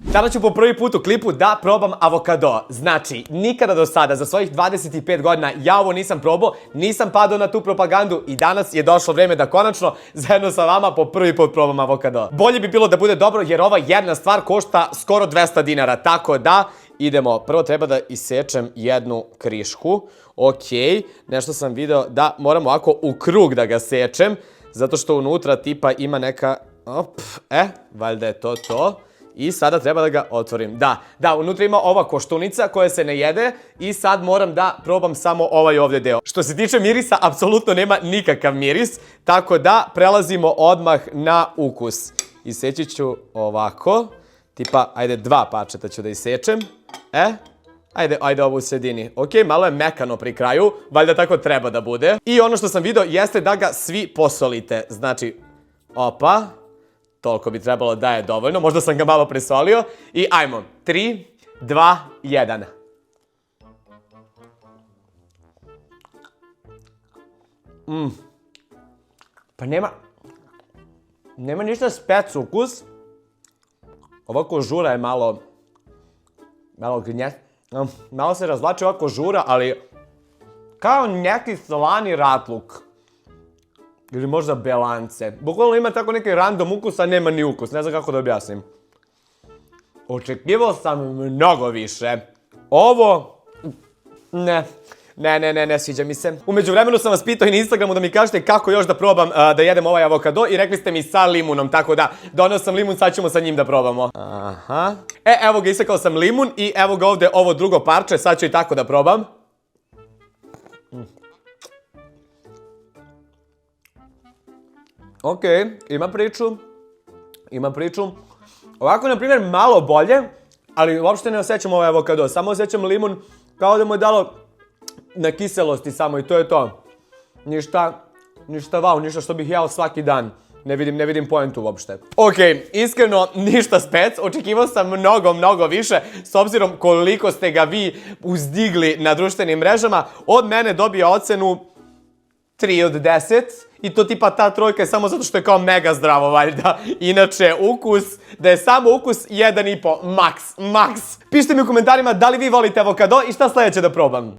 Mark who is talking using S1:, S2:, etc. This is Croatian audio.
S1: Danas ću po prvi put u klipu da probam avokado. Znači, nikada do sada, za svojih 25 godina, ja ovo nisam probao, nisam padao na tu propagandu i danas je došlo vreme da konačno, zajedno sa vama, po prvi put probam avokado. Bolje bi bilo da bude dobro, jer ova jedna stvar košta skoro 200 dinara, tako da idemo. Prvo treba da isečem jednu krišku. Okej, nešto sam video da moram ovako u krug da ga sečem, zato što unutra tipa ima neka... valjda je to to. I sada treba da ga otvorim. Da, unutra ima ova koštunica koja se ne jede i sad moram da probam samo ovaj ovdje deo. Što se tiče mirisa, apsolutno nema nikakav miris, tako da prelazimo odmah na ukus. Iseći ću ovako, tipa, ajde 2 parčeta ću da isečem. Ajde ovo u sredini. Ok, malo je mekano pri kraju, valjda tako treba da bude. I ono što sam video jeste da ga svi posolite. Znači, opa... Toliko bi trebalo da je dovoljno, možda sam ga malo presolio. I ajmo, 3, 2, 1. Pa nema ništa spec ukus. Ova kožura je malo gnjet. Malo se razvlači ova kožura, ali kao neki slani ratluk. Ili možda belance. Bukvalno ima tako neki random ukus, a nema ni ukus. Ne znam kako da objasnim. Očekivao sam mnogo više. Ovo... Ne sviđa mi se. U međuvremenu sam vas pitao i na Instagramu da mi kažete kako još da probam da jedem ovaj avokado i rekli ste mi sa limunom, tako da donio sam limun, sad ćemo sa njim da probamo. Aha. Evo ga, isekao sam limun i evo ga ovdje ovo drugo parče, sad ću i tako da probam. Ok, ima priču. Ovako, na primjer, malo bolje, ali uopšte ne osjećam ovaj avokado. Samo osjećam limun kao da mu je dalo na kiselosti samo i to je to. Ništa wow, ništa što bih jeo svaki dan. Ne vidim poentu uopšte. Ok, iskreno, ništa spec. Očekivao sam mnogo više, s obzirom koliko ste ga vi uzdigli na društvenim mrežama. Od mene dobije ocenu 3 od 10. I to tipa ta trojka je samo zato što je kao mega zdravo, valjda. Inače, ukus, da je samo ukus 1,5, max. Pišite mi u komentarima da li vi volite avokado i šta sljedeće da probam.